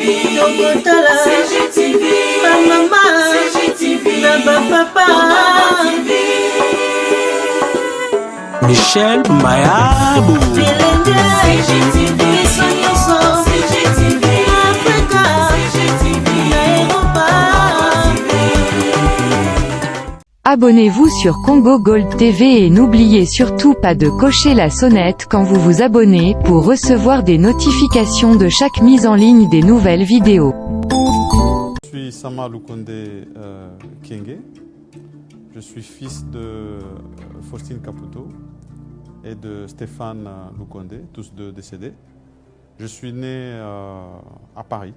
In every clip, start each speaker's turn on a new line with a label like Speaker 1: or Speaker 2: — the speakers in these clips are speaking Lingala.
Speaker 1: Tokotala CGTV, maman CGTV, papa
Speaker 2: Michel Mayabou
Speaker 1: CGTV, CGTV, Africa CGTV, Europa.
Speaker 3: Abonnez-vous sur Congo Gold TV et n'oubliez surtout pas de cocher la sonnette quand vous vous abonnez pour recevoir des notifications de chaque mise en ligne des nouvelles vidéos.
Speaker 4: Je suis Sama Lukonde Kienge. Je suis fils de Faustine Caputo et de Stéphane Lukonde, tous deux décédés. Je suis né à Paris,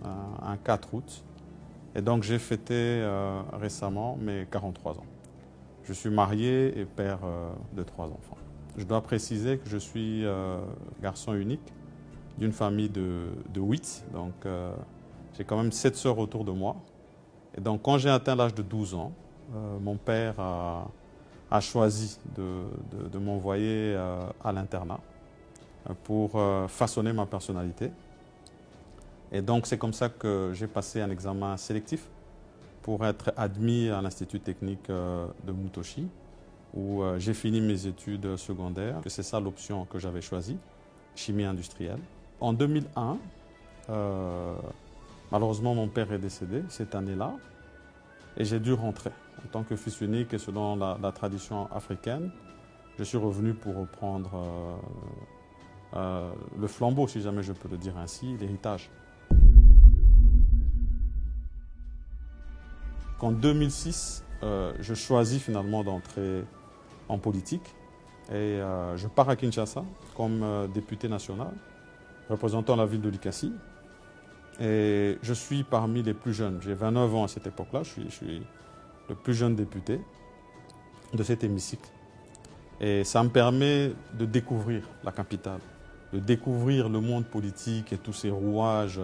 Speaker 4: un 4 août. Et donc j'ai fêté récemment mes 43 ans. Je suis marié et père de 3 enfants. Je dois préciser que je suis garçon unique d'une famille de 8. Donc j'ai quand même 7 sœurs autour de moi. Et donc quand j'ai atteint l'âge de 12 ans, mon père a choisi de m'envoyer à l'internat pour façonner ma personnalité. Et donc, c'est comme ça que j'ai passé un examen sélectif pour être admis à l'Institut technique de Mutoshi, où j'ai fini mes études secondaires. C'est ça l'option que j'avais choisie, chimie industrielle. En 2001, malheureusement, mon père est décédé cette année-là, et j'ai dû rentrer. En tant que fils unique et selon la tradition africaine, je suis revenu pour reprendre le flambeau, si jamais je peux le dire ainsi, l'héritage. En 2006, je choisis finalement d'entrer en politique et je pars à Kinshasa comme député national, représentant la ville de Likasi. Et je suis parmi les plus jeunes. J'ai 29 ans à cette époque-là. Je suis le plus jeune député de cet hémicycle. Et ça me permet de découvrir la capitale, de découvrir le monde politique et tous ces rouages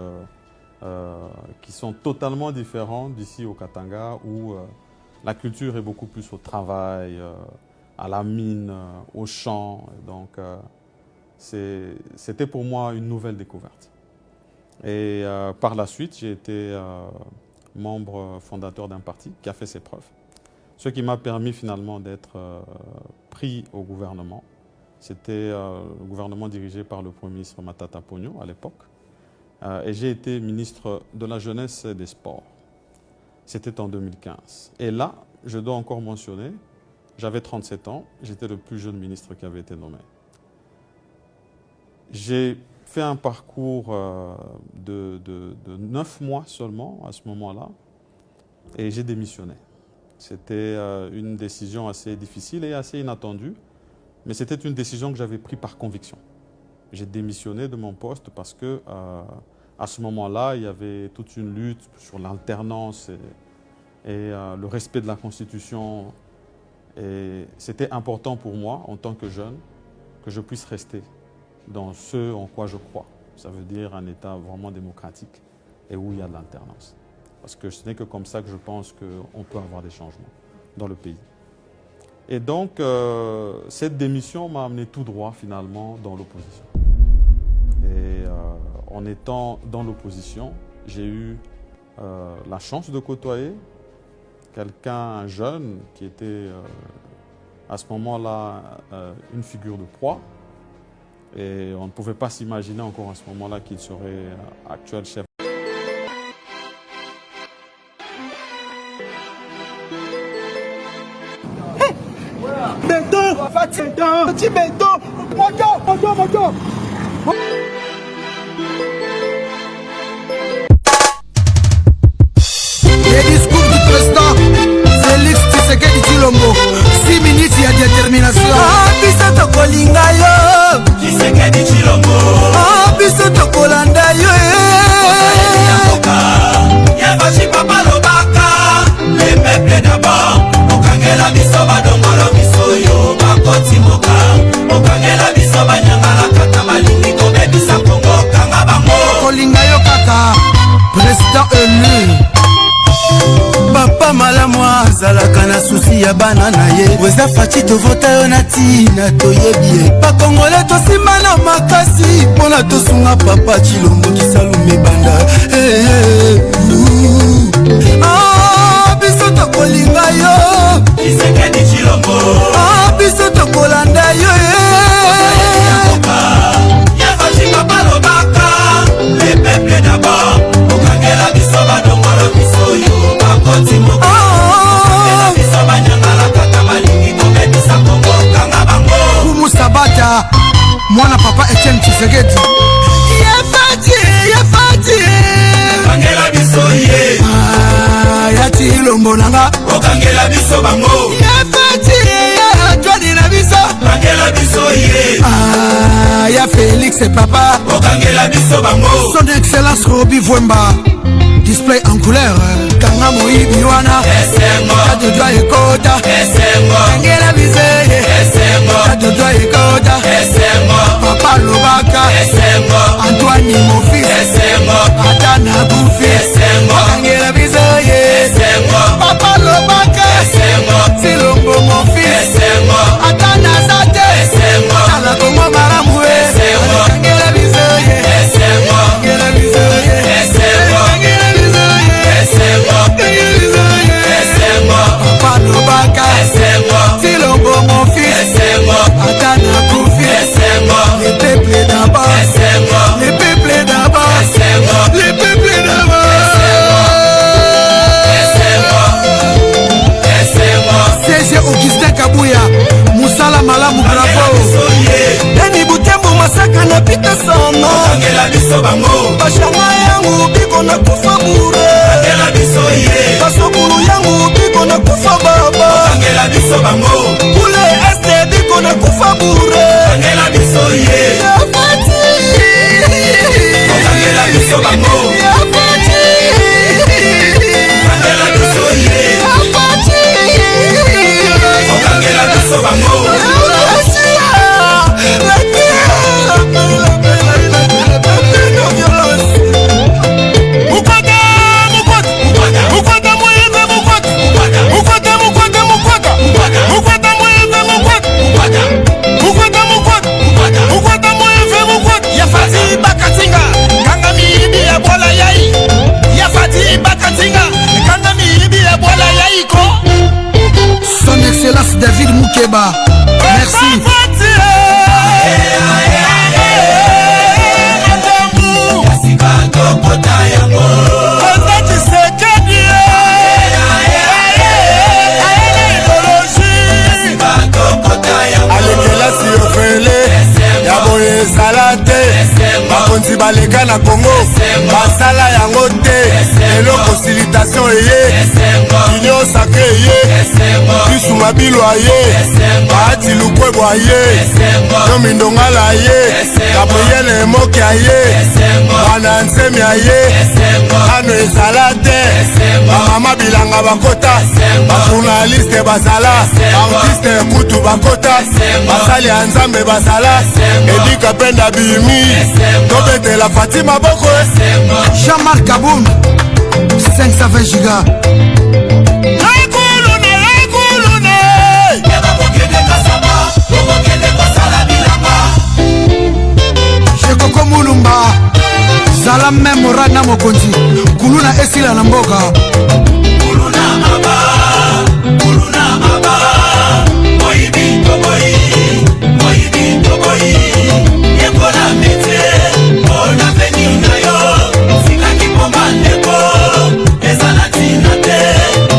Speaker 4: qui sont totalement différents d'ici au Katanga, où la culture est beaucoup plus au travail, à la mine, au champ. Donc, c'était pour moi une nouvelle découverte. Et par la suite, j'ai été membre fondateur d'un parti qui a fait ses preuves. Ce qui m'a permis finalement d'être pris au gouvernement. C'était le gouvernement dirigé par le Premier ministre Matata Ponyo à l'époque. Et j'ai été ministre de la Jeunesse et des Sports. C'était en 2015. Et là, je dois encore mentionner, j'avais 37 ans, j'étais le plus jeune ministre qui avait été nommé. J'ai fait un parcours de 9 mois seulement à ce moment-là, et j'ai démissionné. C'était une décision assez difficile et assez inattendue, mais c'était une décision que j'avais prise par conviction. J'ai démissionné de mon poste parce que à ce moment-là, il y avait toute une lutte sur l'alternance et le respect de la Constitution. Et c'était important pour moi, en tant que jeune, que je puisse rester dans ce en quoi je crois. Ça veut dire un État vraiment démocratique et où il y a de l'alternance. Parce que ce n'est que comme ça que je pense qu'on peut avoir des changements dans le pays. Et donc, cette démission m'a amené tout droit, finalement, dans l'opposition. Et en étant dans l'opposition, j'ai eu la chance de côtoyer quelqu'un, un jeune, qui était à ce moment-là une figure de proie. Et on ne pouvait pas s'imaginer encore à ce moment-là qu'il serait actuel chef.
Speaker 5: Les discours du président Félix Tshisekedi Tshilombo, 6 minutes il y a détermination. Biso tokolinga yo Tshisekedi Tshilombo, biso tokolanda yo Yevachi papa lobaka, les peuples d'abord. Okangela biso badongolo biso yo bakoti moka, okangela biso banyangala katamali. susi ya bana na ye weza faci tovota yo na tina toyebi ye bakongole tosimba na makasi mpona tosunga papa Chilombo Kisalume banda biso tokolinga yo
Speaker 2: Tshisekedi Tshilombo
Speaker 5: biso tokolanda yo
Speaker 2: Yafachi papa lobaka le peuple d'abord okangela biso badongolo biso yo bakoti moko okangela biso banyangala kaka balingi kobebisa Kongo kanga bango
Speaker 5: Kumusabata mwana papa Etienne Tshisekedi Yafati
Speaker 2: okangela biso ye
Speaker 5: ya Tshilombo nanga
Speaker 2: okangela biso bango
Speaker 5: Yafati ya Antoine na biso
Speaker 2: okangela biso ye
Speaker 5: ya Félix et papa
Speaker 2: okangela biso bango
Speaker 5: son excellence Roby Vwemba display en couleur kanga moyibi wana kadodo ekota kangela bizeye kadodo ekota papa lobaka Antoine mon fils ata na bufi kangela bizeye papa lobaka Tshilombo mon fils ata na zate ala kongo maramu kangela bizeye kangela bizeye papa lobaka Tshilombo mon fils ata na kufi le peuple d'abord le peuple d'abord le peuple d'abord CG Augustin Kabuya musala malamu bravo Deni Butembo masaka na pita sono
Speaker 2: okangela biso bango
Speaker 5: bashanga yangu biko na kufa bure
Speaker 2: okangela biso ye
Speaker 5: basokulu yangu biko na kufa baba
Speaker 2: okangela biso bango
Speaker 5: kule este biko na kufa bure
Speaker 2: okangela biso ye okangela biso bango okangela biso ye okangela biso bango
Speaker 5: Son excellence David Moukeba merci ezala te bakonzi baleka na Kongo basala yango te eloko silitation eye union sacré eye bisu mabilo aye baati lukwebo aye nomindongala aye gabriele emoke aye mwana nzemi aye ano ezala te bamama bilanga bakota bajournaliste bazala baartiste kutu bakota basali ya nzambe bazala edika penda bimi tobetela Fatima Boko Jean-Marc Kaboum 520 giga Jekoko Mulumba zala meme rana mokonzi kuluna esila na mboka
Speaker 2: kuluna aba moyibi toboyi yekola mete ona veni na yo sikaki pomba ndeko ezala tina te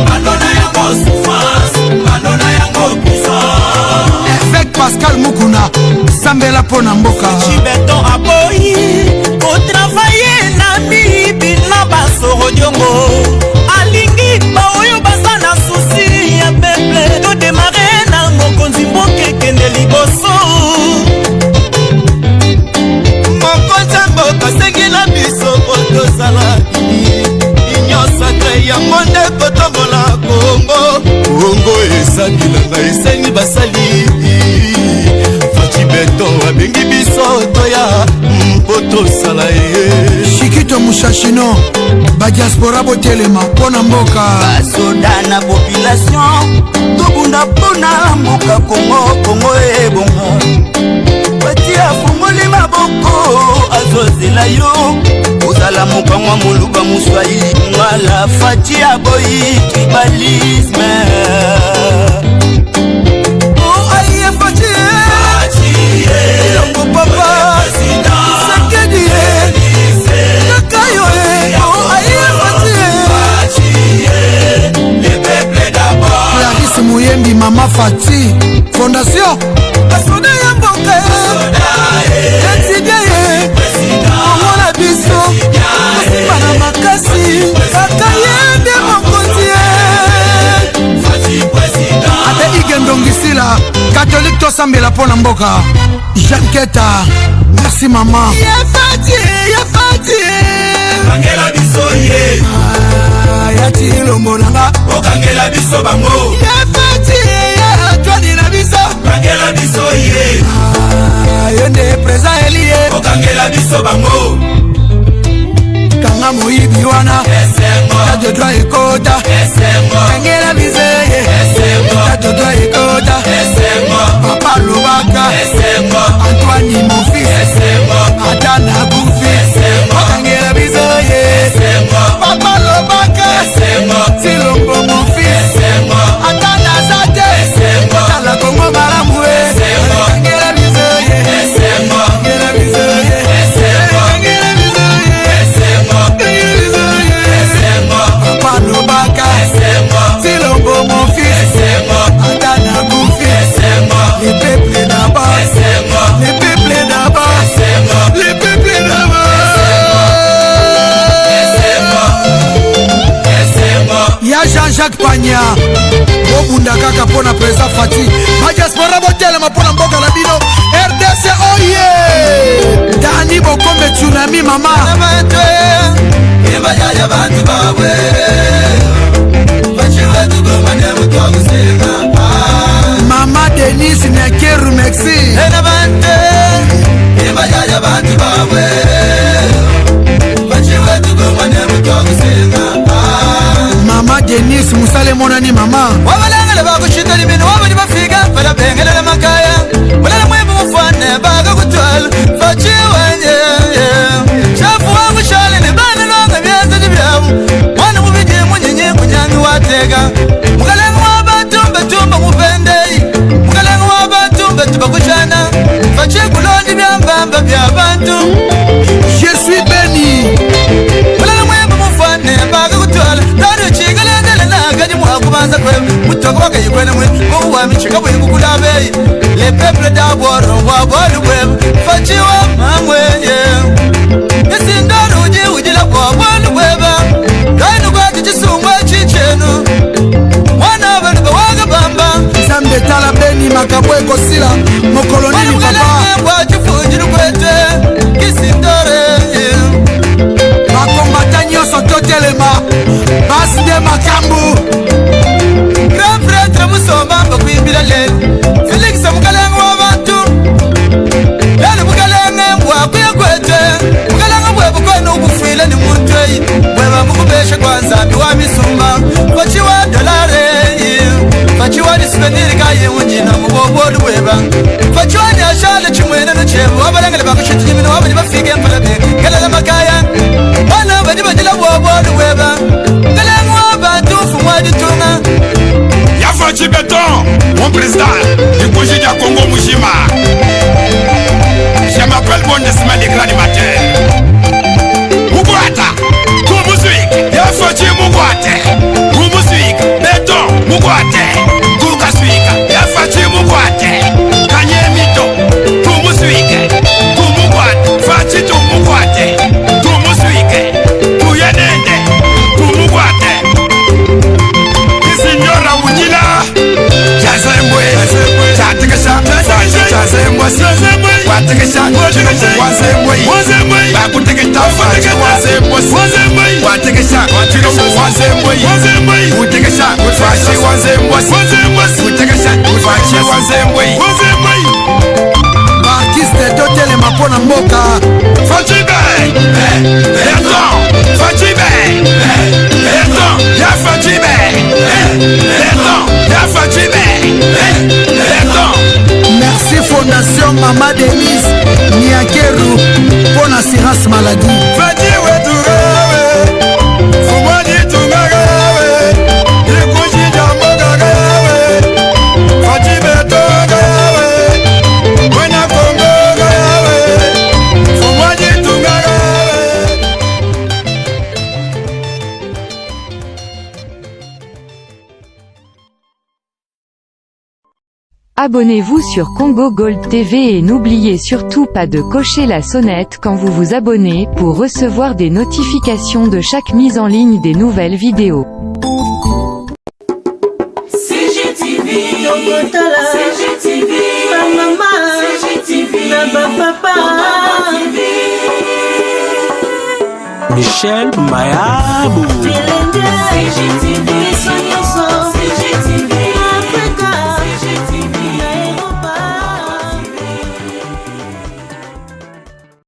Speaker 2: bandona yango souffrance bandona yango puissance
Speaker 5: avec Pascal Mukuna sambela pona mboka
Speaker 6: Chibeton aboyi otravaye na mibi na basoro diongo alingi baoyo baza na susi ya peuple to démarrer na mokonzi mboka ekende liboso mokonzi mboka sengela biso po tozala union sacré yango nde kotombola Kongo eza bilanga esengi basali Fachi Beton abengi biso toya mpo tosala ye
Speaker 5: Chiki Tito Mushashino badiaspora botelema pona mboka
Speaker 6: basoda na population tobunda pona mboka Kongo ebonga batia fungoli maboko azozela yo ozala mokangwa moluba moswahili ngala fatia boyi tribalisme oh aye fatie elongo papa sekedi kakayo oh aye fatie
Speaker 2: le peuple d'abord
Speaker 5: Clarisse Mouyembi Mama Fati Fondation basoda ya mboka etideye omona biso osimba na makasi kaka yende mokonzi ate igendongisila katholike tosambela mpo na mboka Jean Keta merci mama yafati
Speaker 2: okangela biso ye
Speaker 5: yati ilombo nanga
Speaker 2: okangela biso bango
Speaker 5: yafati atwani na biso
Speaker 2: okangela biso ye
Speaker 5: yende presa elie
Speaker 2: okangela biso bango
Speaker 5: kanga moyibi wana tatodwa ekota kangela bizeye tatodwa ekota papa lobaka Antoine mon fils ata nakufi okangela bizeye papa lobaka silombo mon fils ata nazate tala kongo malamu kangela bizeye kangela bizeye papa lobaka silombo mon fils ata nakufi les peuples d'abord les peuples d'abord les peuples d'abord ya Jean-Jacques Pagna obunda kaka pona presa Fati badiaspora botelema pona mboka na bino RDC oye Dani Bokombe tsunami mama
Speaker 2: ebayaya bantu bawe bachiwe tugomane mutwagusenga
Speaker 5: mama Denise Nekeru Mexi
Speaker 2: ebayaya bantu bawe bachiwe tugomane mutwagusenga
Speaker 5: mama Denise Musale monani mama
Speaker 6: wabalangale bakushita libino wabali bafiga balabengelela makaya mulala mwembe mufane bakakutwala fachiwenye shafu wangu shale ni bana longa byenza libyamu mwana mubiji munyenye kunyami watega mukalenga wabatumba tumba mupendei mukalenga wabatumba tubakushana fachikuloni byambamba byabantu
Speaker 5: je suis béni
Speaker 6: mulala mwembe mufane bakakutwala tanu chigalendele nagadi mwakubanza kwe mutoko bakayikwene mwe uwamichika bwe kukulabeyi le peuple d'abord waboli web fachiwa mamwenye isindoro uji ujila kwa bolu weba kainu kwa tichisungwa chichenu mwana abantu bawaga bamba
Speaker 5: Zambe tala beni makabwe kosila mokolonini papa
Speaker 6: kwa chifunjiru kwete kisindore
Speaker 5: bakombata nyonso totelema basi nde makambu
Speaker 6: grand frère musomba bakwimbira lelo Felix mukalenga wabantu lelo mukalenga mbwakuya kwete mukalenga bwe bukwena ubufile ni mutweyi bweba mukubeshe kwanza miwa misumba fachiwa dolare fachiwa dispeniri kaye unjina mubobolu bweba fachiwa ni ashale chimwene no chebo wabalengele bakushiti nyimino wabali bafike mpalabe kelele makaya wana badi badila bobolu bweba mukalenga wabantu fumwadi tunga
Speaker 2: Yafachi Béton, mon président du projet du Congo Mujima. Je m'appelle Bondesma les grands animateurs. Mugwata, tout musique. Yafachi Mugwate, tout musique. Béton, Mugwate, tout kasuika. Yafachi Mugwate, Kanye Mito, tout musique. Tout Mugwate, Fachi tout Mugwate, tout musique. Tout Yenende, tout Mugwate. Signora Wujila, Chazembwe, Chatikasha, Chazembwe, Watikasha, Wazembwe,
Speaker 5: Fadi Fadi wetugawe Fumadi tungagawe Ikushi jamogagawe Fadi betogagawe Mwena kongogagawe Fumadi tungagawe.
Speaker 3: Abonnez-vous sur Congo Gold TV et n'oubliez surtout pas de cocher la sonnette quand vous vous abonnez pour recevoir des notifications de chaque mise en ligne des nouvelles vidéos.
Speaker 1: CGTV, CGTV, maman, CGTV, papa.
Speaker 6: Michel Mayabou.
Speaker 1: CGTV.